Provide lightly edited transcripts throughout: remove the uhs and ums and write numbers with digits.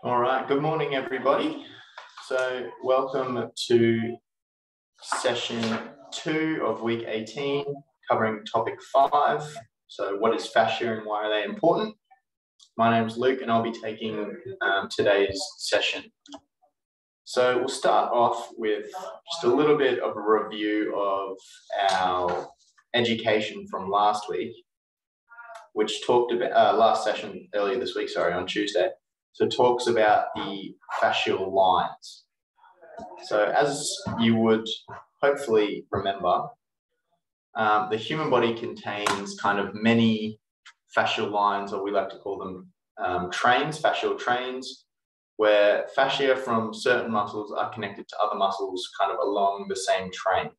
All right, good morning, everybody. So welcome to session 2 of week 18, covering topic 5. So what is fascia and why are they important? My name's Luke and I'll be taking today's session. So we'll start off with just a little bit of a review of our education from last week, which talked about, last session earlier this week, sorry, on Tuesday. So it talks about the fascial lines. So as you would hopefully remember, the human body contains kind of many fascial lines, or we like to call them trains, fascial trains, where fascia from certain muscles are connected to other muscles kind of along the same train.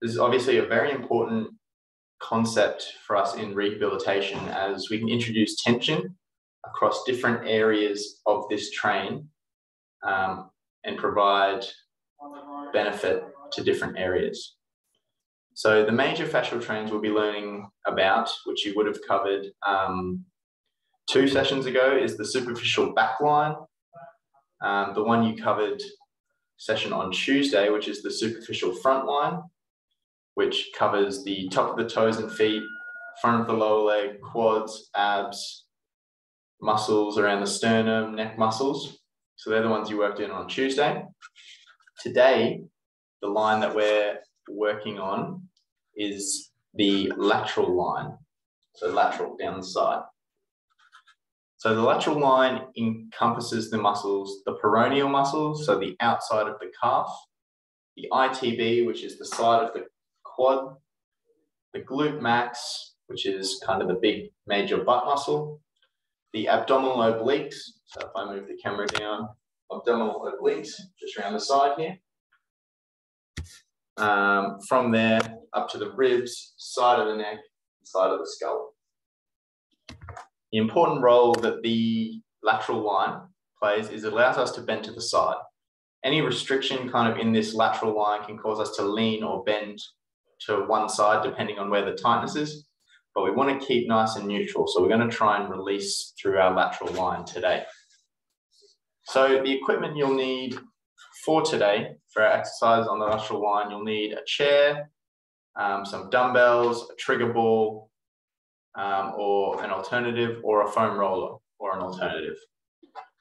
This is obviously a very important concept for us in rehabilitation, as we can introduce tension across different areas of this train and provide benefit to different areas. So the major fascial trains we'll be learning about, which you would have covered 2 sessions ago, is the superficial back line. The one you covered session on Tuesday, which is the superficial front line, which covers the top of the toes and feet, front of the lower leg, quads, abs, muscles around the sternum, neck muscles. So they're the ones you worked in on Tuesday. Today, the line that we're working on is the lateral line. So lateral down the side. So the lateral line encompasses the muscles, the peroneal muscles, so the outside of the calf, the ITB, which is the side of the quad, the glute max, which is kind of the big major butt muscle, the abdominal obliques, so if I move the camera down, abdominal obliques, just around the side here. From there up to the ribs, side of the neck, side of the skull. The important role that the lateral line plays is it allows us to bend to the side. Any restriction kind of in this lateral line can cause us to lean or bend to one side depending on where the tightness is. But we want to keep nice and neutral. So we're going to try and release through our lateral line today. So the equipment you'll need for today, for our exercise on the lateral line, you'll need a chair, some dumbbells, a trigger ball, or an alternative, or a foam roller, or an alternative.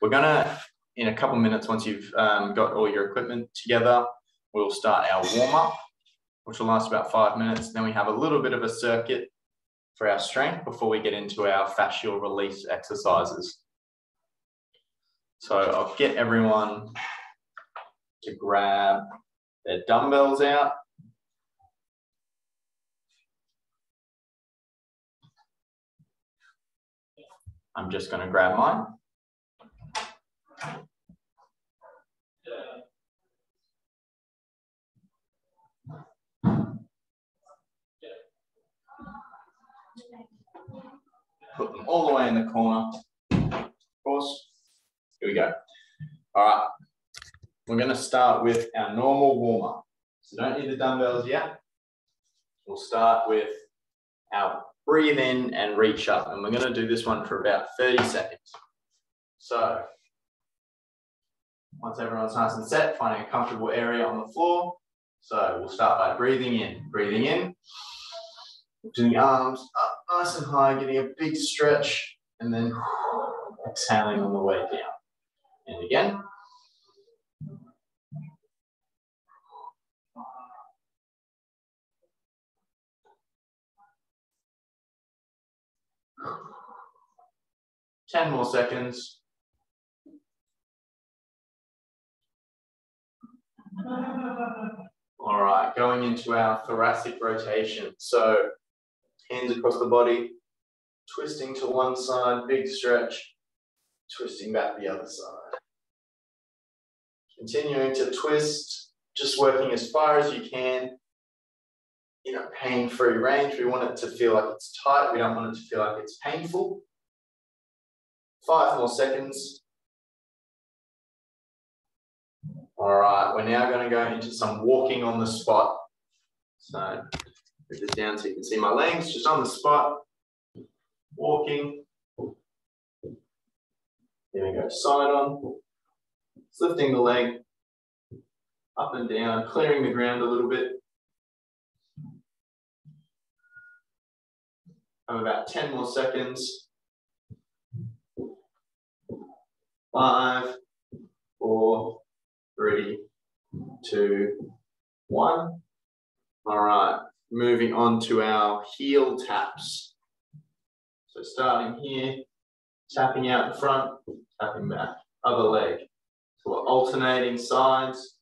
We're going to, in a couple minutes, once you've got all your equipment together, we'll start our warm-up, which will last about 5 minutes. Then we have a little bit of a circuit for our strength before we get into our fascial release exercises. So I'll get everyone to grab their dumbbells out. I'm just going to grab mine. Put them all the way in the corner. Of course. Here we go. All right. We're going to start with our normal warm-up. So don't need the dumbbells yet. We'll start with our breathe in and reach up. And we're going to do this one for about 30 seconds. So once everyone's nice and set, finding a comfortable area on the floor. So we'll start by breathing in. Breathing in. Lifting the arms up nice and high, getting a big stretch, and then exhaling on the way down. And again. Ten more seconds. All right, going into our thoracic rotation. So hands across the body, twisting to one side, big stretch, twisting back the other side. Continuing to twist, just working as far as you can in a pain-free range. We want it to feel like it's tight. We don't want it to feel like it's painful. 5 more seconds. All right, we're now going to go into some walking on the spot. So Move this down so you can see my legs, just on the spot. Walking. There we go, side on. Just lifting the leg up and down, clearing the ground a little bit. Have about 10 more seconds. 5, 4, 3, 2, 1. All right, moving on to our heel taps. So starting here, tapping out in front, tapping back, other leg. So we're alternating sides,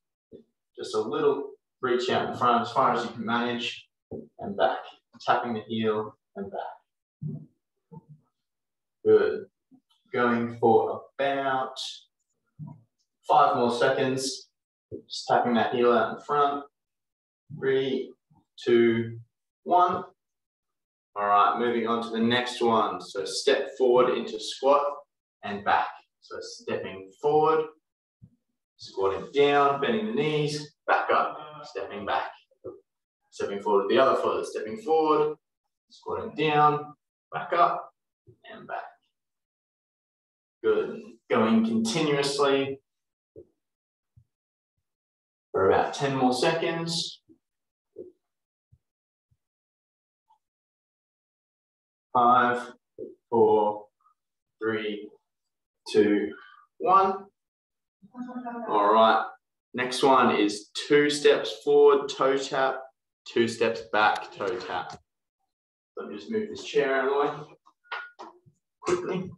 just a little reach out in front as far as you can manage, and back, tapping the heel and back. Good. Going for about 5 more seconds, just tapping that heel out in front. 3, 2, 1. All right, moving on to the next one. So step forward into squat and back. So stepping forward, squatting down, bending the knees, back up, stepping back. Stepping forward with the other foot, stepping forward, squatting down, back up, and back. Good. Going continuously for about 10 more seconds. 5, 4, 3, 2, 1. All right. Next one is 2 steps forward, toe tap, 2 steps back, toe tap. Let me just move this chair out of the way quickly.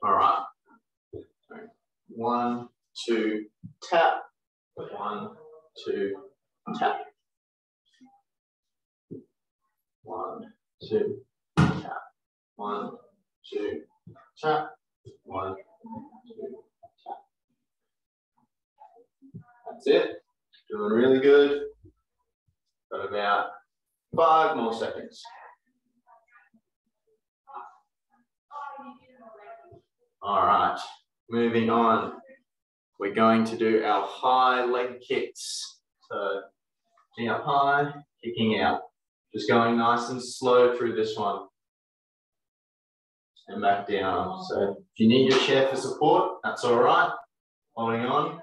All right. 1, 2, tap. 1, 2, tap. 1, 2, tap. 1, 2, tap. 1, 2, tap. That's it. Doing really good. Got about 5 more seconds. All right, moving on. We're going to do our high leg kicks. So, kicking up high, kicking out. Just going nice and slow through this one. And back down. So, if you need your chair for support, that's all right. Holding on.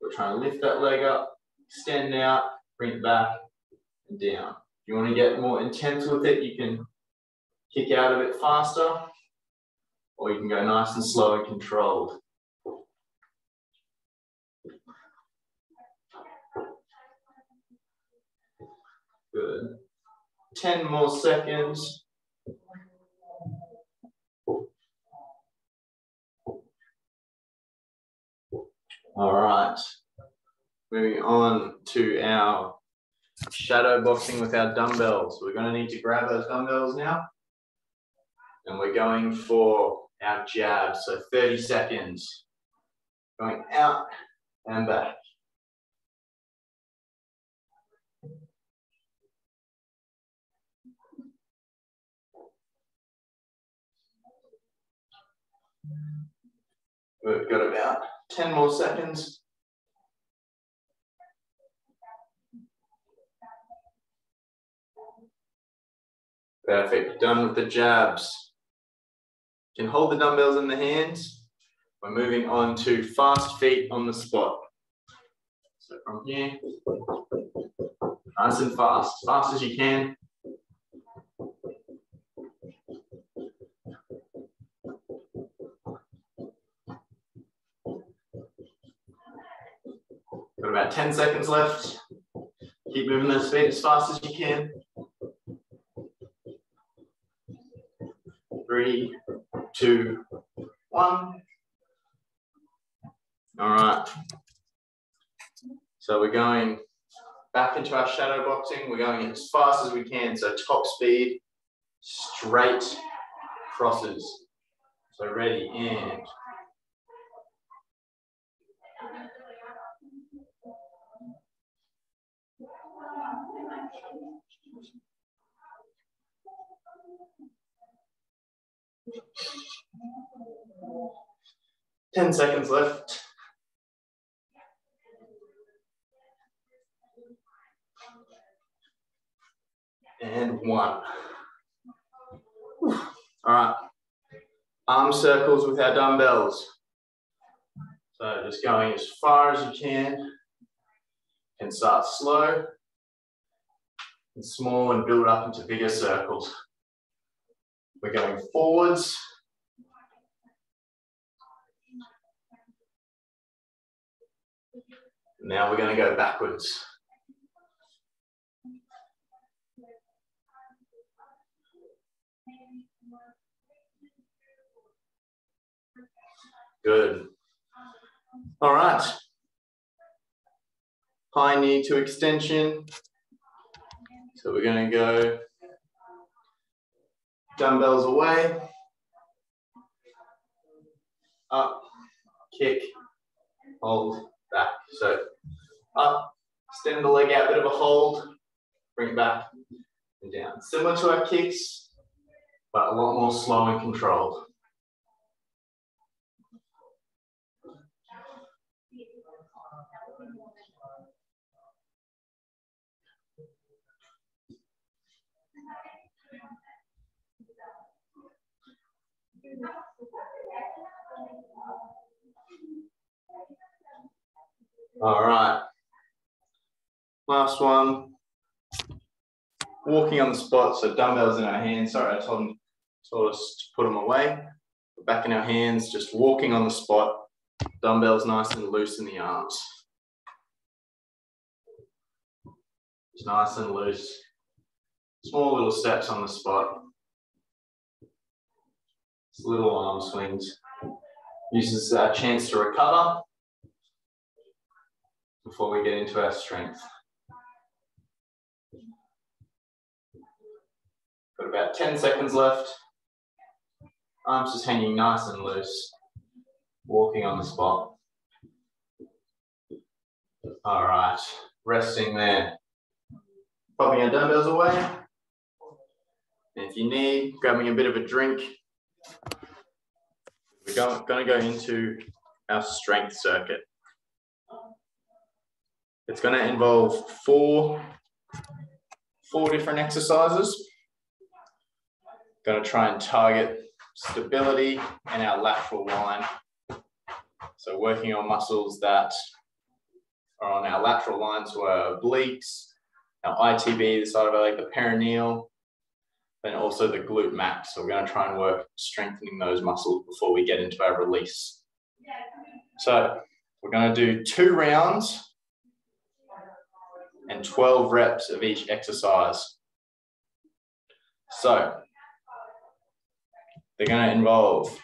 We're trying to lift that leg up, extend out, bring it back, and down. If you want to get more intense with it, you can kick out a bit faster, or you can go nice and slow and controlled. Good. 10 more seconds. All right. Moving on to our shadow boxing with our dumbbells. We're going to need to grab those dumbbells now. And we're going for our jab. So 30 seconds. Going out and back. We've got about 10 more seconds. Perfect, done with the jabs. You can hold the dumbbells in the hands. We're moving on to fast feet on the spot. So from here, nice and fast as you can. Got about 10 seconds left. Keep moving those feet as fast as you can. 3, 2, 1. All right. So we're going back into our shadow boxing. We're going as fast as we can. So top speed, straight crosses. So ready and. Ten seconds left. And 1. All right, arm circles with our dumbbells. So just going as far as you can. And start slow and small and build up into bigger circles. We're going forwards. Now we're going to go backwards. Good. All right. High knee to extension. So we're going to go dumbbells away, up, kick, hold, back. So up, extend the leg out, bit of a hold, bring it back and down. Similar to our kicks, but a lot more slow and controlled. All right, last one. Walking on the spot, so dumbbells in our hands. Sorry, I told us to put them away. Back in our hands, just walking on the spot. Dumbbells nice and loose in the arms. Just nice and loose. Small little steps on the spot. Just little arm swings. Uses our chance to recover before we get into our strength. Got about 10 seconds left. Arms just hanging nice and loose. Walking on the spot. All right, resting there. Popping our dumbbells away. And if you need, grabbing a bit of a drink. We're going to go into our strength circuit. It's going to involve four different exercises. Going to try and target stability and our lateral line. So working on muscles that are on our lateral line, so our obliques, our ITB, the side of our leg, the perineal, and also the glute max. So we're going to try and work strengthening those muscles before we get into our release. So we're going to do 2 rounds and 12 reps of each exercise. So they're going to involve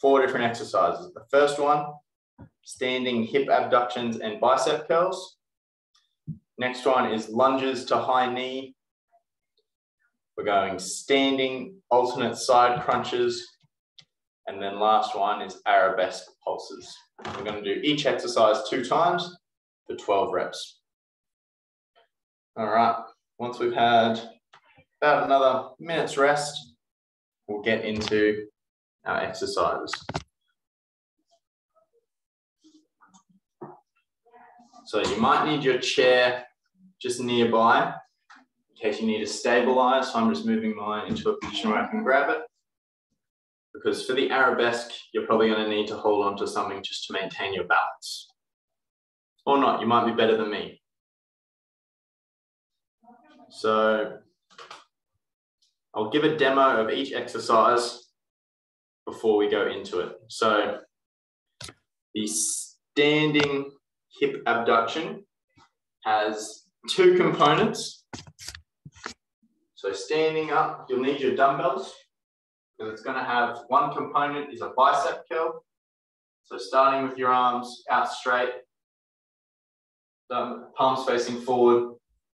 4 different exercises. The first one, standing hip abductions and bicep curls. Next one is lunges to high knee. We're going standing alternate side crunches. And then last one is Arabesque pulses. We're going to do each exercise 2 times for 12 reps. All right, once we've had about another minute's rest, we'll get into our exercises. So you might need your chair just nearby in case you need to stabilize. So I'm just moving mine into a position where I can grab it. Because for the arabesque, you're probably going to need to hold on to something just to maintain your balance. Or not, you might be better than me. So I'll give a demo of each exercise before we go into it. So the standing hip abduction has 2 components. So standing up, you'll need your dumbbells, because it's going to have one component is a bicep curl. So starting with your arms out straight, palms facing forward.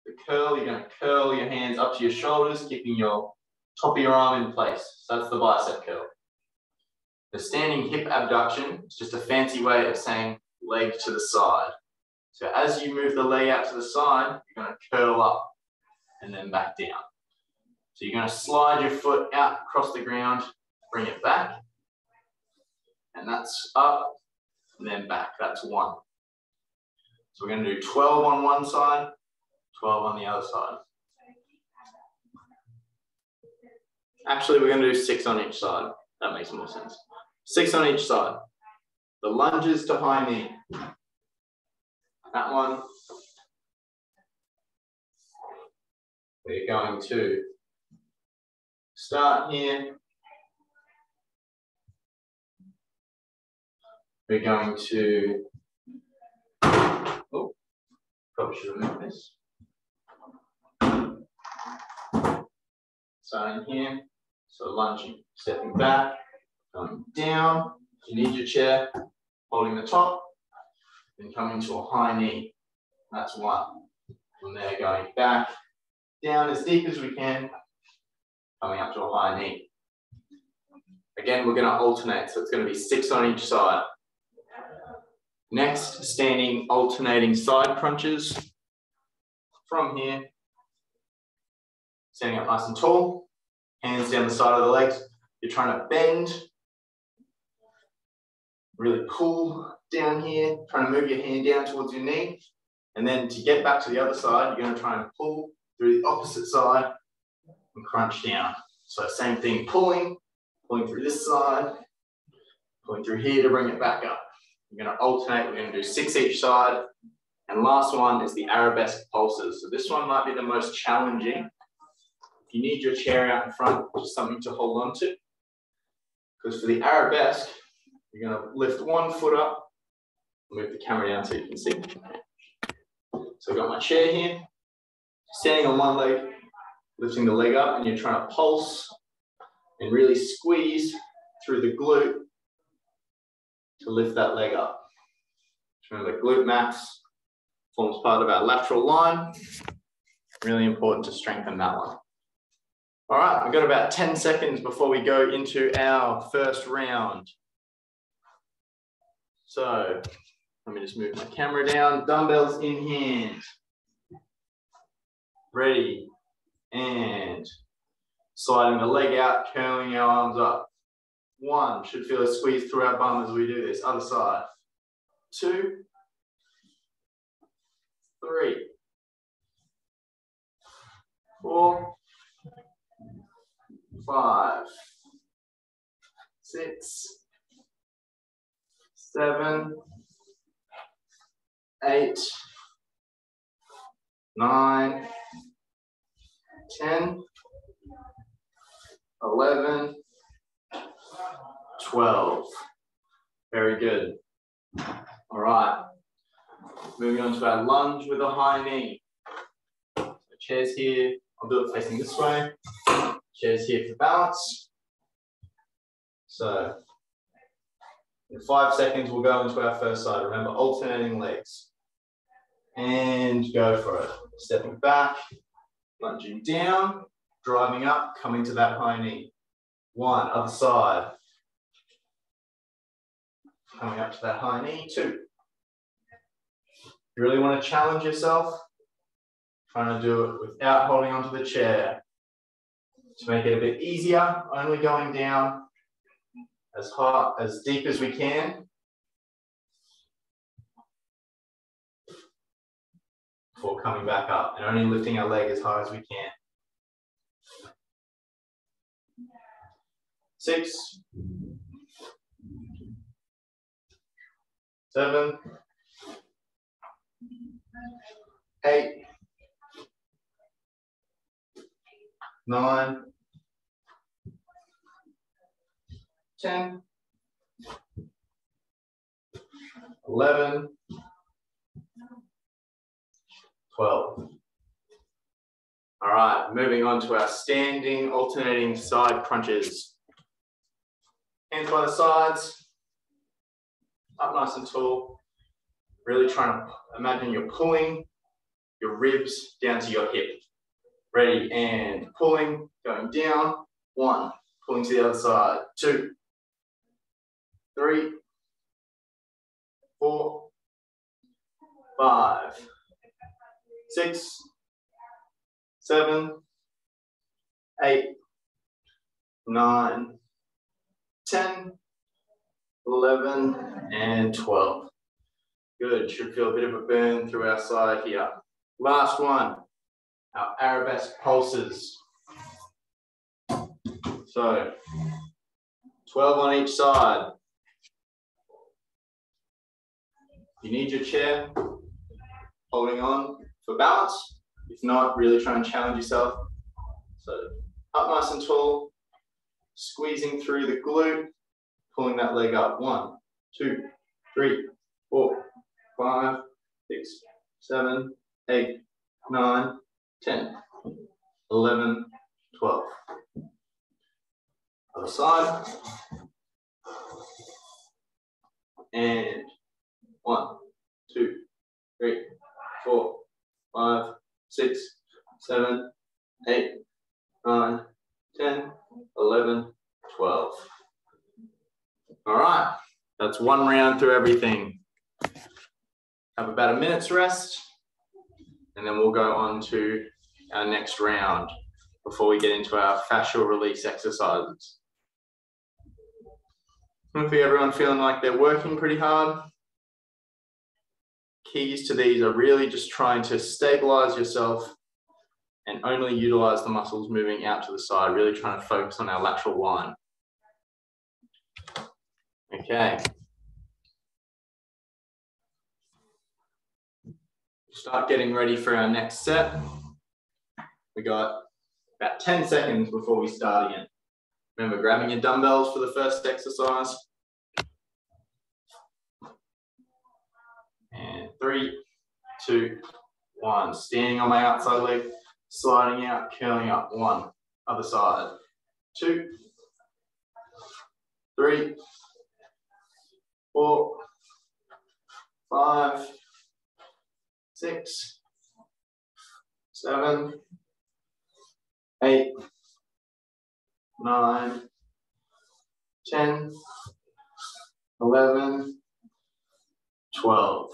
The curl, you're going to curl your hands up to your shoulders, keeping your top of your arm in place. So that's the bicep curl. The standing hip abduction is just a fancy way of saying leg to the side. So as you move the leg out to the side, you're going to curl up and then back down. So you're going to slide your foot out across the ground, bring it back, and that's up and then back. That's 1. So we're going to do 12 on one side, 12 on the other side. Actually, we're going to do 6 on each side. That makes more sense. 6 on each side. The lunges to high knee. That one. We're going to start here. We're going to, oh, probably should remove this. Starting here, so lunging, stepping back, going down. If you need your chair, holding the top, then coming to a high knee. That's 1. From there, going back, down as deep as we can, coming up to a high knee. Again, we're going to alternate, so it's going to be 6 on each side. Next, standing alternating side crunches. From here, standing up nice and tall, hands down the side of the legs. You're trying to bend, really pull down here, trying to move your hand down towards your knee. And then to get back to the other side, you're going to try and pull through the opposite side and crunch down. So same thing, pulling through this side, pulling through here to bring it back up. You're going to alternate, we're going to do 6 each side. And last one is the Arabesque Pulses. So this one might be the most challenging. If you need your chair out in front, just something to hold on to. Because for the Arabesque, you're going to lift one foot up, move the camera down so you can see. So I've got my chair here, standing on one leg, lifting the leg up, and you're trying to pulse and really squeeze through the glute to lift that leg up. Remember, glute max forms part of our lateral line. Really important to strengthen that one. All right, we've got about 10 seconds before we go into our first round. So let me just move my camera down, dumbbells in hand. Ready, and sliding the leg out, curling our arms up. 1, should feel a squeeze through our bum as we do this. Other side. 2, 3, 4, 5, 6, 7, 8, 9, 10, 11, 12. Very good. All right. Moving on to our lunge with a high knee. So chairs here. I'll do it facing this way. Chairs here for balance. So in 5 seconds, we'll go into our first side. Remember, alternating legs. And go for it. Stepping back, lunging down, driving up, coming to that high knee. 1, other side. Coming up to that high knee. 2. You really want to challenge yourself, trying to do it without holding onto the chair. To make it a bit easier, only going down as high, as deep as we can. Before coming back up, and only lifting our leg as high as we can. 6, 7, 8, 9, 10, 11, 12. All right, moving on to our standing alternating side crunches. Hands by the sides, up nice and tall. Really trying to imagine you're pulling your ribs down to your hip. Ready, and pulling, going down. 1, pulling to the other side. 2, 3, 4, 5, 6, 7, 8, 9, 10, 11, and 12. Good, should feel a bit of a burn through our side here. Last one, our Arabesque Pulses. So 12 on each side. You need your chair, holding on for balance. If not, really try and challenge yourself. So up nice and tall, squeezing through the glute, pulling that leg up. 1, 2, 3, 4, 5, 6, 7, 8, 9, 10, 11, 12. Other side. And 1, 2, 3, 4, 5, 6, 7, 8, 9, 10, 11, 12. All right, that's one round through everything. Have about a minute's rest, and then we'll go on to our next round before we get into our fascial release exercises. Hopefully everyone feeling like they're working pretty hard. Keys to these are really just trying to stabilize yourself and only utilize the muscles moving out to the side, really trying to focus on our lateral line. Okay. Start getting ready for our next set. We got about 10 seconds before we start again. Remember, grabbing your dumbbells for the first exercise. And 3, 2, 1. Standing on my outside leg, sliding out, curling up. 1. Other side. 2, 3, 4, 5, 6, 7, 8, 9, 10, 11, 12.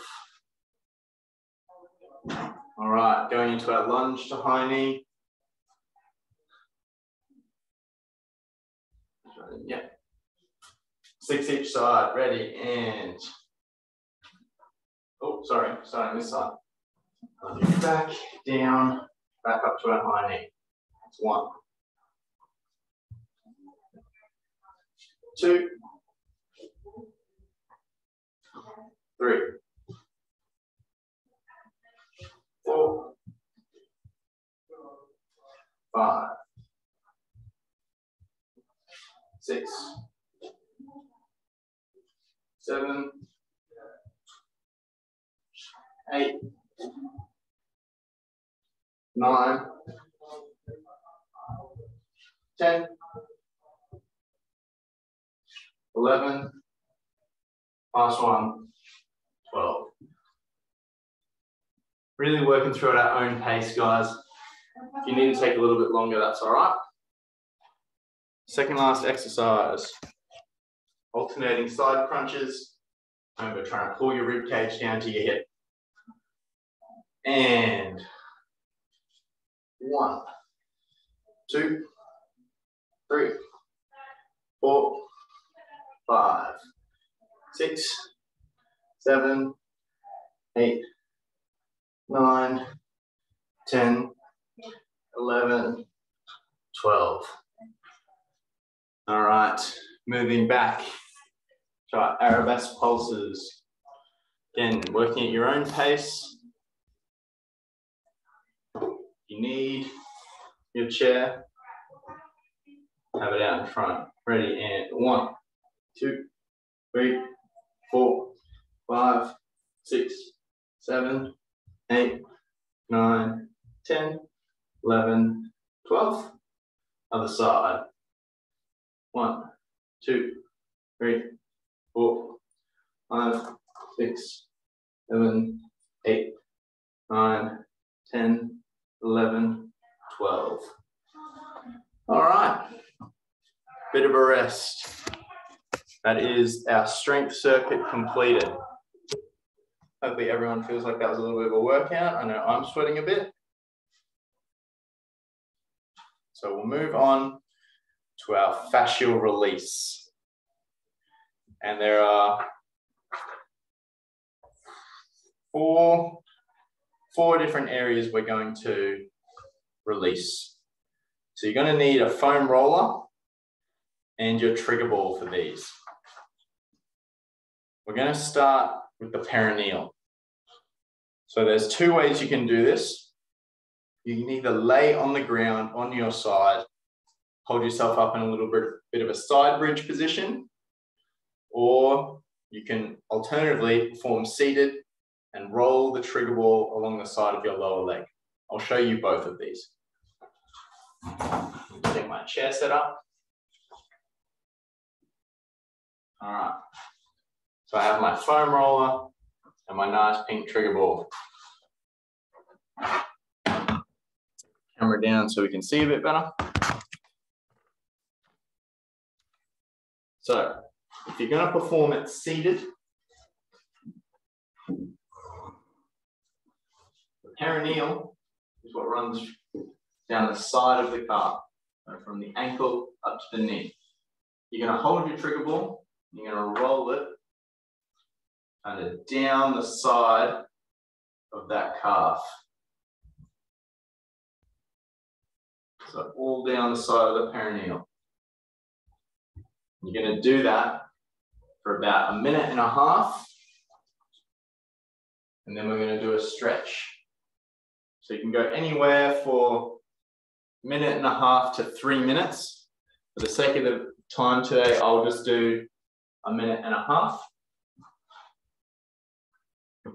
All right, going into our lunge to high knee. Yeah. 6 each side, ready, and oh, sorry, starting this side. Back, down, back up to our high knee. That's 1. 2, 3, 4, 5, 6, 7, 8, 9, 10, 11, last one, 12. Really working through at our own pace, guys. If you need to take a little bit longer, that's all right. Second last exercise. Alternating side crunches. Remember, trying to pull your rib cage down to your hip. And 1, 2, 3, 4, 5, 6, 7, 8, 9, 10, 11, 12. All right, moving back to our Arabesque Pulses. Again, working at your own pace. You need your chair. Have it out in front. Ready, and 1, 2, 3, 4, 5, 6, 7, 8, 9, 10, 11, 12. Other side. 1, 2, 3, 4, 5, 6, 7, 8, 9, 10, 11, 12. All right. Bit of a rest. That is our strength circuit completed. Hopefully everyone feels like that was a little bit of a workout. I know I'm sweating a bit. So we'll move on to our fascial release. And there are four different areas we're going to release. So you're going to need a foam roller and your trigger ball for these. We're going to start with the perineal. So there's two ways you can do this. You can either lay on the ground on your side, hold yourself up in a little bit of a side bridge position, or you can alternatively perform seated and roll the trigger ball along the side of your lower leg. I'll show you both of these. Get my chair set up. All right. So I have my foam roller and my nice pink trigger ball. Camera down so we can see a bit better. So if you're going to perform it seated, the perineal is what runs down the side of the calf, so from the ankle up to the knee. You're going to hold your trigger ball, you're going to roll it kind of down the side of that calf. So all down the side of the perineal. You're going to do that for about 1.5 minutes, and then we're going to do a stretch. So you can go anywhere for 1.5 minutes to 3 minutes. For the sake of the time today, I'll just do 1.5 minutes.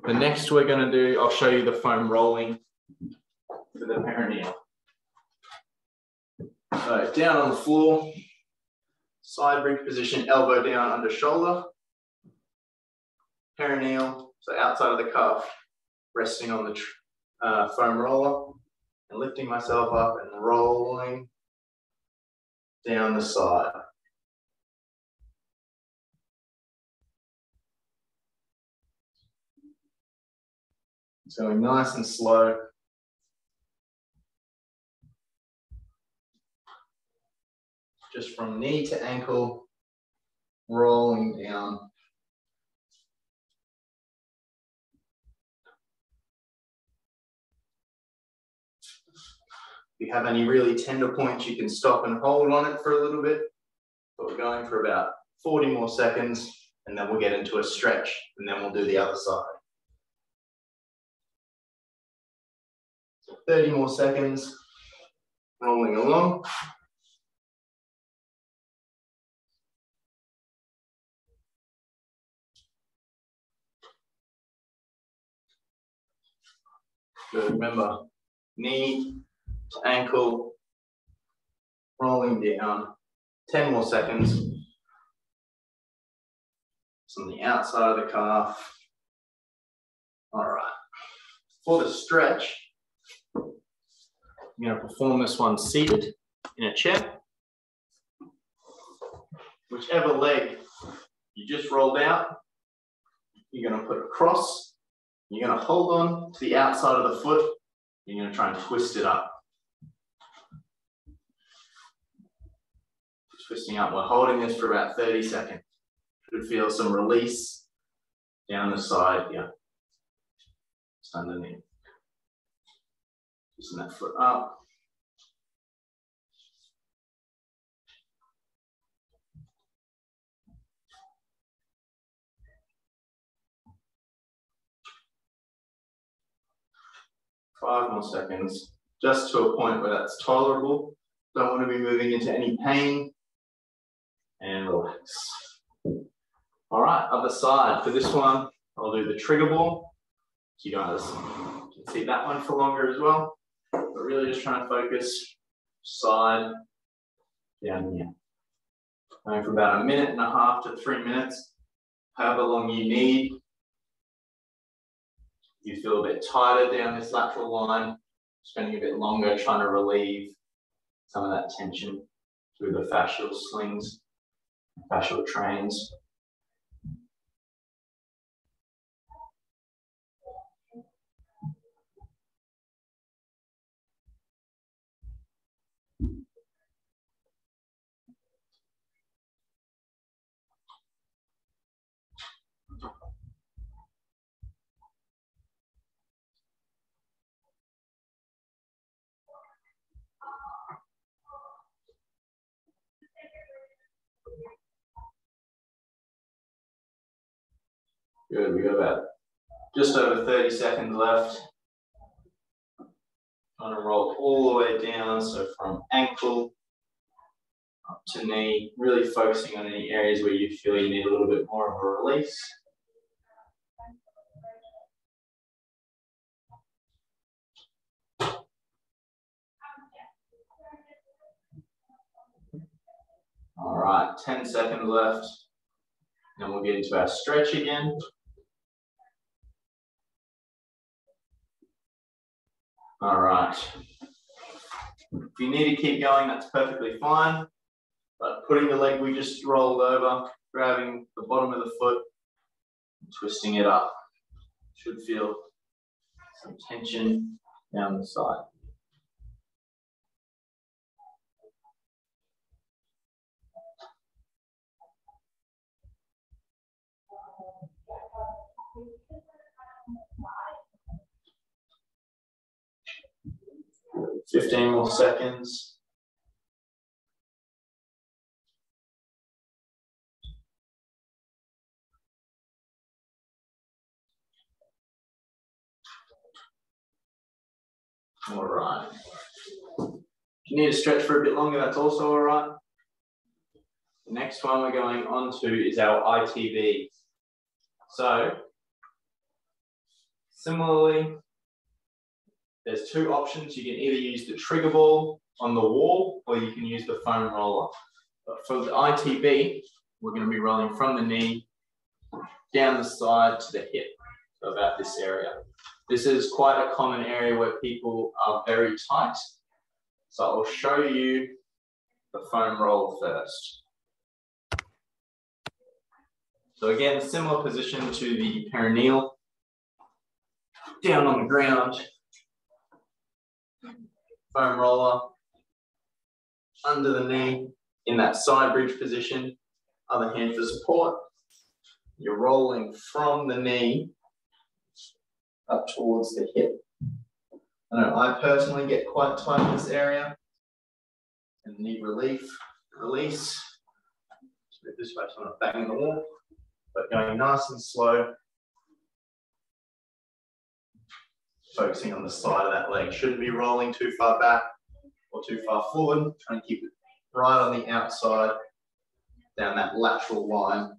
The next we're going to do, I'll show you the foam rolling for the perineal. So down on the floor, side bridge position, elbow down under shoulder, perineal, so outside of the cuff, resting on the foam roller, and lifting myself up and rolling down the side. It's going nice and slow. Just from knee to ankle, rolling down. If you have any really tender points, you can stop and hold on it for a little bit. But we're going for about 40 more seconds, and then we'll get into a stretch, and then we'll do the other side. So 30 more seconds, rolling along. So remember, knee to ankle, rolling down. 10 more seconds. It's on the outside of the calf. All right. For the stretch, I'm going to perform this one seated in a chair. Whichever leg you just rolled out, you're going to put across. You're going to hold on to the outside of the foot. You're going to try and twist it up. Twisting up. We're holding this for about 30 seconds. Should feel some release down the side here. Just underneath. Twisting that foot up. Five more seconds, just to a point where that's tolerable. Don't want to be moving into any pain. And relax. All right, other side. For this one, I'll do the trigger ball. You guys can see that one for longer as well. But really just trying to focus side down here. Going for about 1.5 minutes to 3 minutes, however long you need. You feel a bit tighter down this lateral line, spending a bit longer trying to relieve some of that tension through the fascial slings, fascial trains. Good, we got about just over 30 seconds left. Trying to roll all the way down, so from ankle up to knee, really focusing on any areas where you feel you need a little bit more of a release. All right, 10 seconds left. Then we'll get into our stretch again. All right. If you need to keep going, that's perfectly fine. But putting the leg we just rolled over, grabbing the bottom of the foot, twisting it up. Should feel some tension down the side. Good. 15 more seconds. All right. If you need to stretch for a bit longer, that's also all right. The next one we're going on to is our ITB. So, similarly, there's two options. You can either use the trigger ball on the wall or you can use the foam roller. But for the ITB, we're going to be rolling from the knee down the side to the hip, so about this area. This is quite a common area where people are very tight. So I'll show you the foam roll first. So again, similar position to the perineal. Down on the ground. Foam roller. Under the knee in that side bridge position. Other hand for support. You're rolling from the knee up towards the hip. I know I personally get quite tight in this area. And need relief, release. Move this way so I'm not banging the wall. But going nice and slow. Focusing on the side of that leg. Shouldn't be rolling too far back or too far forward. Trying to keep it right on the outside, down that lateral line.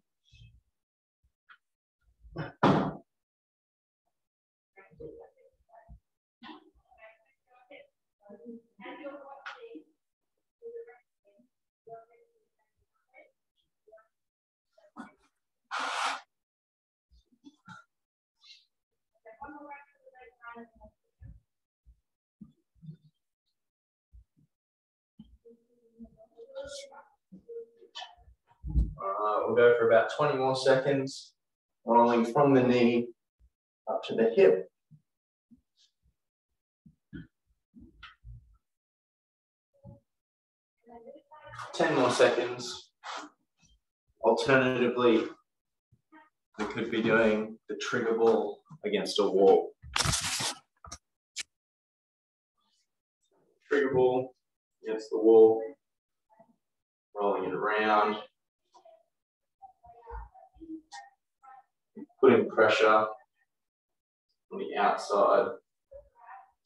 We'll go for about 20 more seconds, rolling from the knee up to the hip. Ten more seconds. Alternatively, we could be doing the trigger ball against a wall. Trigger ball against the wall, rolling it around. Putting pressure on the outside.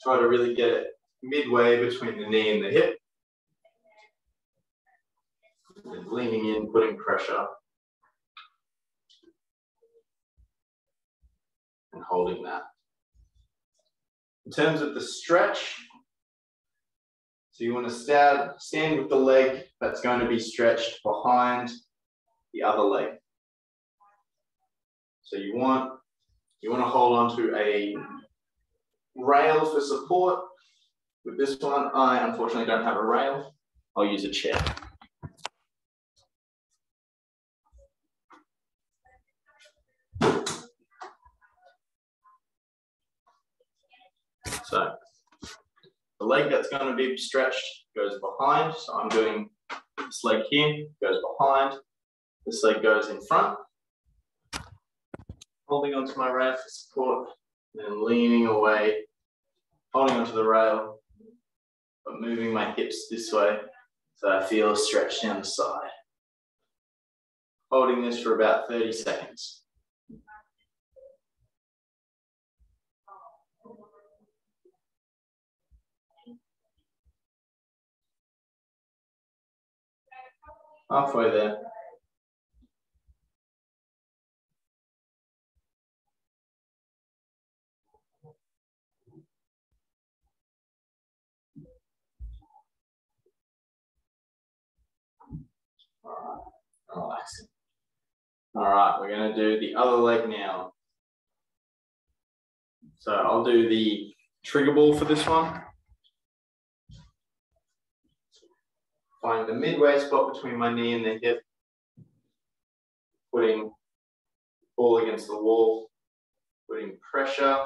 Try to really get it midway between the knee and the hip. And leaning in, putting pressure. And holding that. In terms of the stretch, so you want to stand with the leg that's going to be stretched behind the other leg. So you want to hold on to a rail for support. With this one, I unfortunately don't have a rail. I'll use a chair. So the leg that's going to be stretched goes behind. So I'm doing this leg here, goes behind. This leg goes in front. Holding onto my rail for support, then leaning away, holding onto the rail, but moving my hips this way so I feel a stretch down the side. Holding this for about 30 seconds. Halfway there. All right, relaxing. All right, we're going to do the other leg now. So I'll do the trigger ball for this one. Find the midway spot between my knee and the hip. Putting ball against the wall. Putting pressure.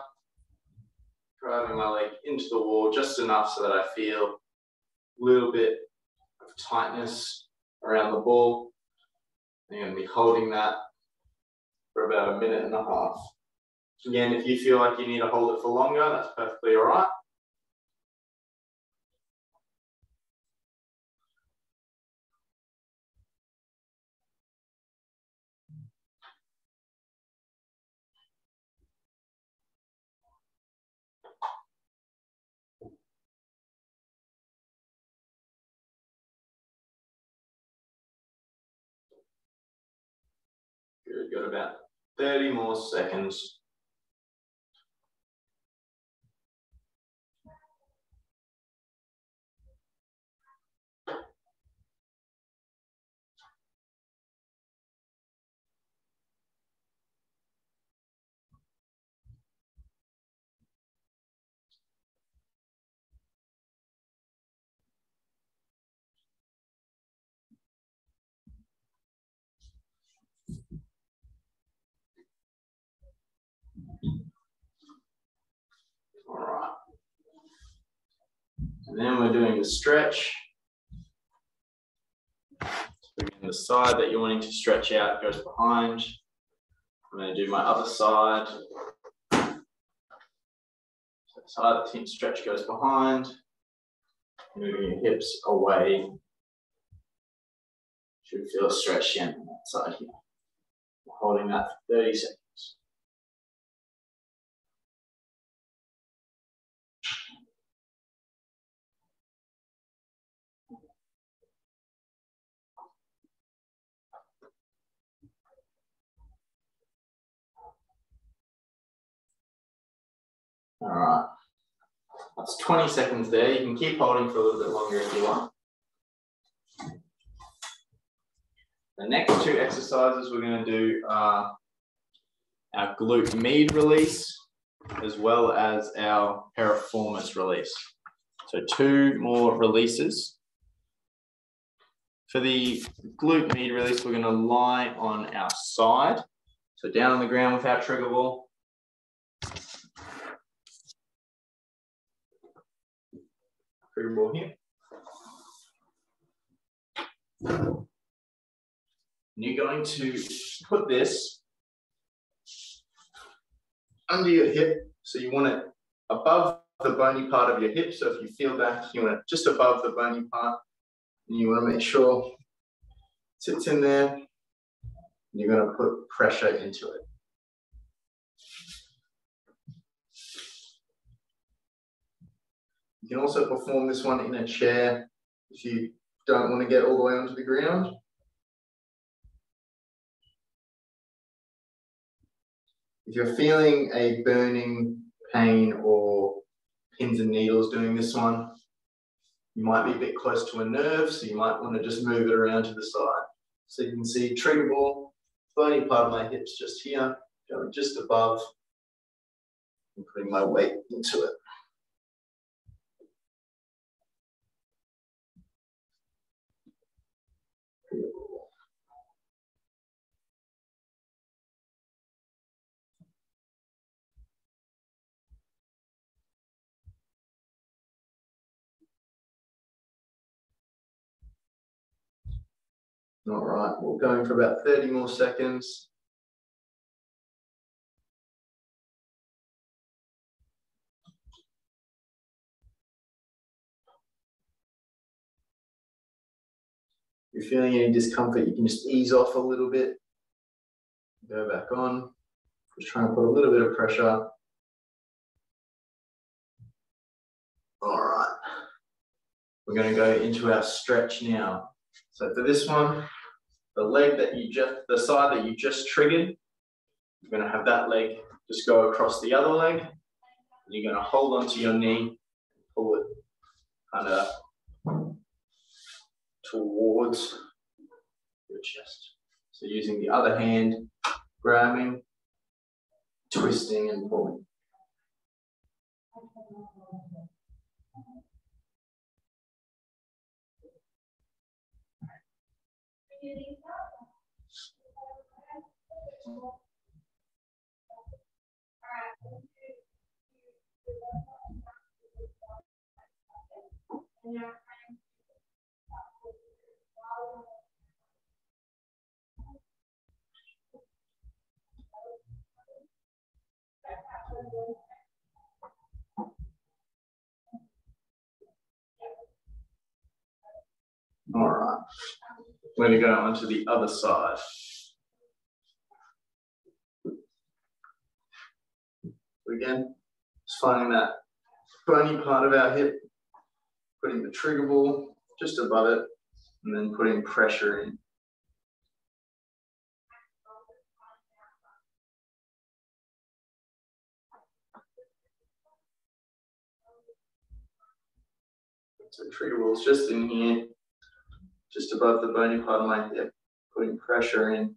Driving my leg into the wall just enough so that I feel a little bit of tightness around the ball. I'm going to be holding that for about 1.5 minutes. Again, if you feel like you need to hold it for longer, that's perfectly all right. Good, got about 30 more seconds. All right. And then we're doing the stretch. So again, the side that you're wanting to stretch out goes behind. I'm going to do my other side. So the side of the hip stretch goes behind. Moving your hips away. Should feel a stretch in on that side here. Holding that for 30 seconds. All right, that's 20 seconds there. You can keep holding for a little bit longer if you want. The next 2 exercises we're going to do are our glute med release as well as our piriformis release. So 2 more releases. For the glute med release, we're going to lie on our side. So down on the ground with our trigger ball. Trigger ball here. And you're going to put this under your hip. So you want it above the bony part of your hip. So if you feel back, you want it just above the bony part. And you want to make sure it sits in there. And you're going to put pressure into it. You can also perform this one in a chair if you don't want to get all the way onto the ground. If you're feeling a burning pain or pins and needles doing this one, you might be a bit close to a nerve, so you might want to just move it around to the side. So you can see trigger ball, bony part of my hips just here, going just above, and putting my weight into it. All right, we're going for about 30 more seconds. If you're feeling any discomfort, you can just ease off a little bit. Go back on. Just trying to put a little bit of pressure. All right. We're going to go into our stretch now. So for this one, the side that you just triggered, you're going to have that leg just go across the other leg. And you're going to hold onto your knee, pull it kind of towards your chest. So using the other hand, grabbing, twisting and pulling. All right, we're going to go on to the other side. Again, just finding that bony part of our hip, putting the trigger ball just above it, and then putting pressure in. So trigger ball's just in here, just above the bony part of my hip, putting pressure in.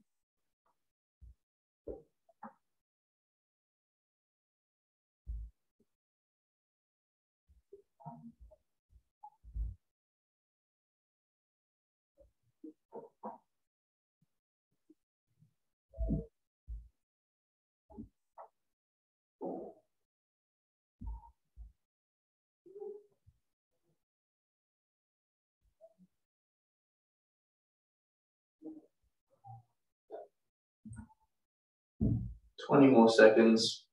Twenty more seconds.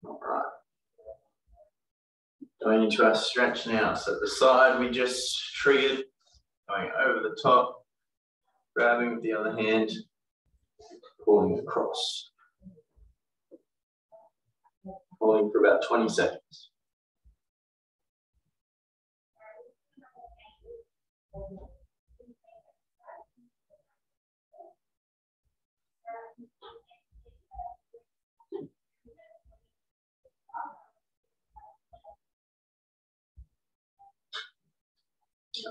All right. Going into our stretch now. So the side we just triggered, going over the top, grabbing with the other hand, pulling across. Pulling for about 20 seconds.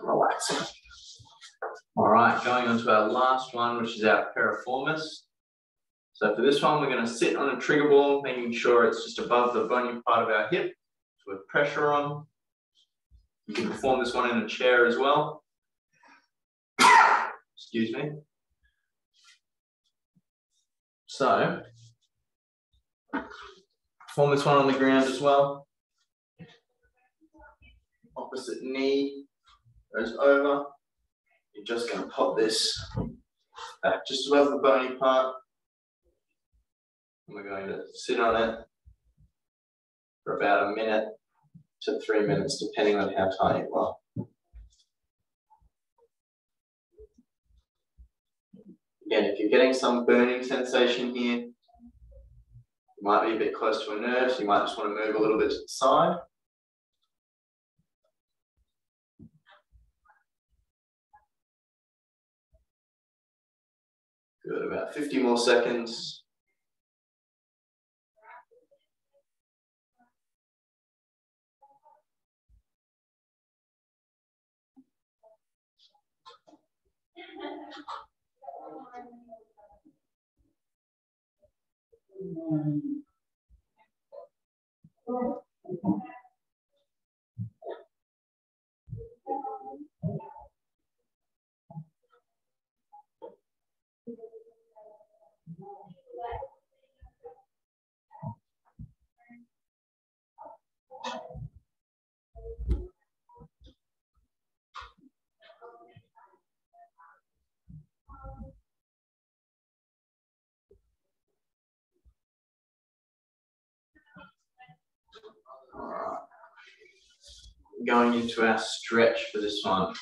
Relaxing. All right, going on to our last one, which is our piriformis. So for this one, we're going to sit on a trigger ball, making sure it's just above the bony part of our hip, with pressure on. You can perform this one in a chair as well. Excuse me. So, perform this one on the ground as well. Opposite knee goes over. You're just going to pop this back just above the bony part. And we're going to sit on it for about a minute to 3 minutes, depending on how tight you are. Again, if you're getting some burning sensation here, you might be a bit close to a nerve, so you might just want to move a little bit to the side. Good, about 50 more seconds. All right. going into our stretch for this one.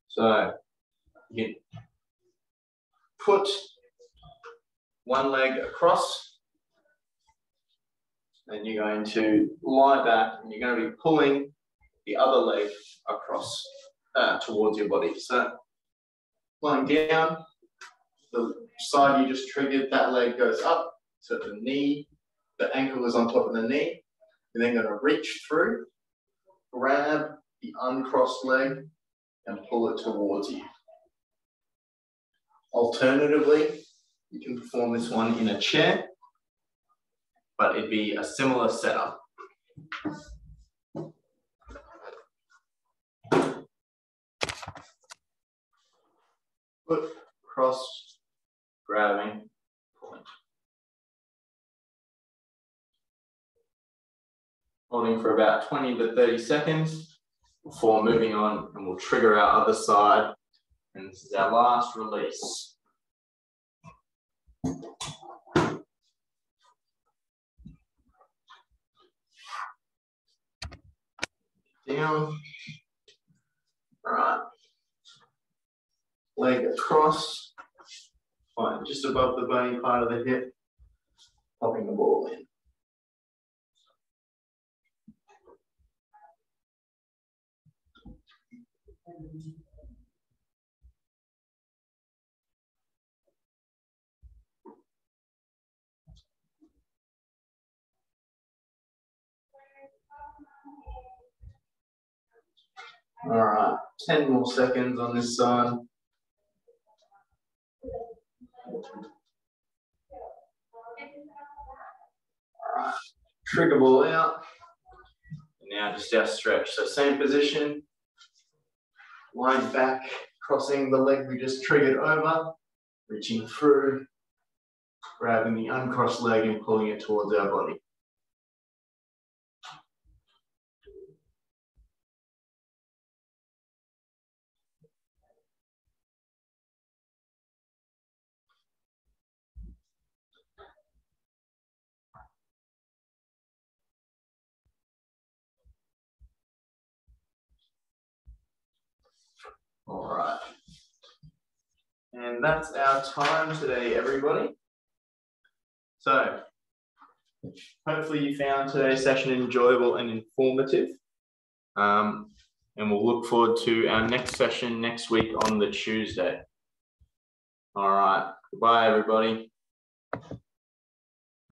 So you can put one leg across, and you're going to lie back, and you're going to be pulling the other leg across towards your body. So lying down, the side you just triggered, that leg goes up to the knee, the ankle is on top of the knee. You're then going to reach through, grab the uncrossed leg, and pull it towards you. Alternatively, you can perform this one in a chair, but it'd be a similar setup. Foot, cross, grabbing, pulling. Holding for about 20 to 30 seconds before moving on, and we'll trigger our other side. And this is our last release. Down. All right. Leg across. Fine, just above the bony part of the hip. Popping the ball in. All right, 10 more seconds on this side. All right, trigger ball out. And now just our stretch. So same position, lying back, crossing the leg we just triggered over, reaching through, grabbing the uncrossed leg and pulling it towards our body. All right. And that's our time today, everybody. So, hopefully you found today's session enjoyable and informative. And we'll look forward to our next session next week on the Tuesday. All right. Goodbye, everybody.